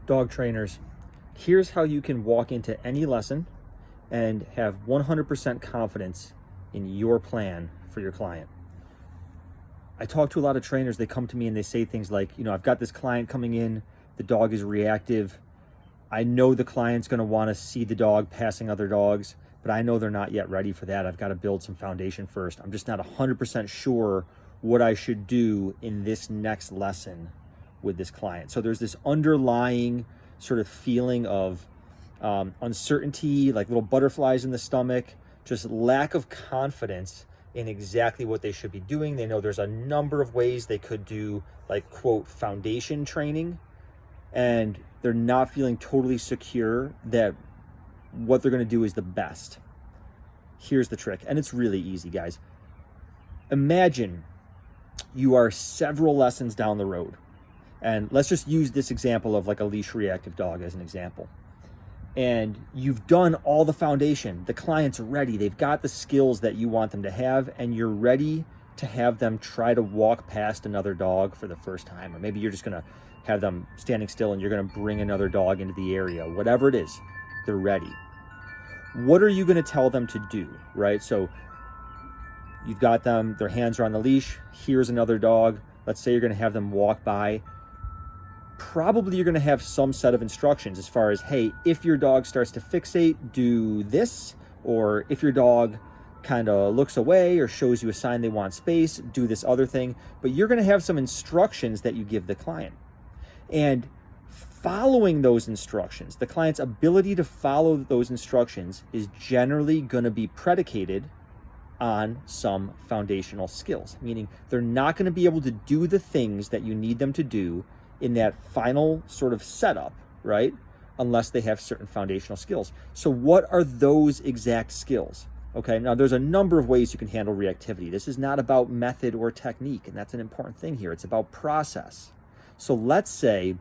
Dog trainers, here's how you can walk into any lesson and have 100% confidence in your plan for your client. I talk to a lot of trainers, they come to me and they say things like, I've got this client coming in, the dog is reactive. I know the client's gonna wanna see the dog passing other dogs, but I know they're not yet ready for that. I've gotta build some foundation first. I'm just not 100% sure what I should do in this next lesson with this client. So there's this underlying sort of feeling of uncertainty, like little butterflies in the stomach, just lack of confidence in exactly what they should be doing. They know there's a number of ways they could do, like, quote, foundation training, and they're not feeling totally secure that what they're going to do is the best. Here's the trick, and it's really easy, guys. Imagine you are several lessons down the road, and let's just use this example of like a leash reactive dog as an example. And you've done all the foundation. The client's ready. They've got the skills that you want them to have, and you're ready to have them try to walk past another dog for the first time. Or maybe you're just going to have them standing still and you're going to bring another dog into the area. Whatever it is, they're ready. What are you going to tell them to do, right? So you've got them, their hands are on the leash. Here's another dog. Let's say you're going to have them walk by. Probably you're going to have some set of instructions as far as, hey, if your dog starts to fixate, do this, or if your dog kind of looks away or shows you a sign they want space, do this other thing. But you're going to have some instructions that you give the client. And following those instructions, the client's ability to follow those instructions is generally going to be predicated on some foundational skills, meaning they're not going to be able to do the things that you need them to do in that final sort of setup, right? Unless they have certain foundational skills. So what are those exact skills? Okay, now there's a number of ways you can handle reactivity. This is not about method or technique, and that's an important thing here. It's about process. So let's say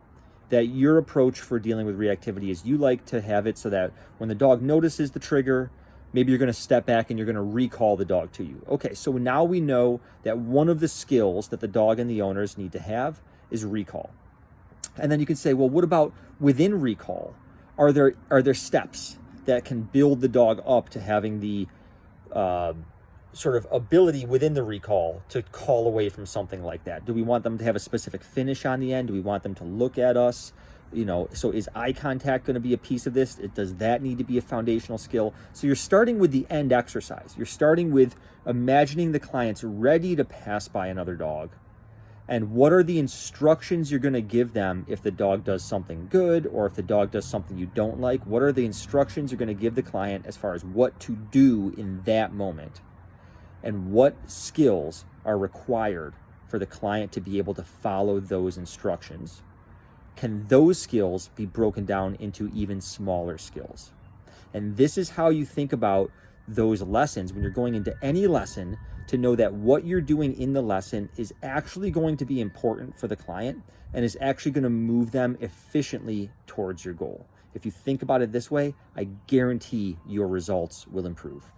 that your approach for dealing with reactivity is you like to have it so that when the dog notices the trigger, maybe you're going to step back and you're going to recall the dog to you. Okay, so now we know that one of the skills that the dog and the owners need to have is recall. And then you can say, well, what about within recall? Are there steps that can build the dog up to having the sort of ability within the recall to call away from something like that? Do we want them to have a specific finish on the end? Do we want them to look at us? So is eye contact going to be a piece of this? Does that need to be a foundational skill? So you're starting with the end exercise. You're starting with imagining the client's ready to pass by another dog. And what are the instructions you're going to give them if the dog does something good or if the dog does something you don't like? What are the instructions you're going to give the client as far as what to do in that moment? And what skills are required for the client to be able to follow those instructions? Can those skills be broken down into even smaller skills? And this is how you think about those lessons when you're going into any lesson, to know that what you're doing in the lesson is actually going to be important for the client and is actually going to move them efficiently towards your goal. If you think about it this way, I guarantee your results will improve.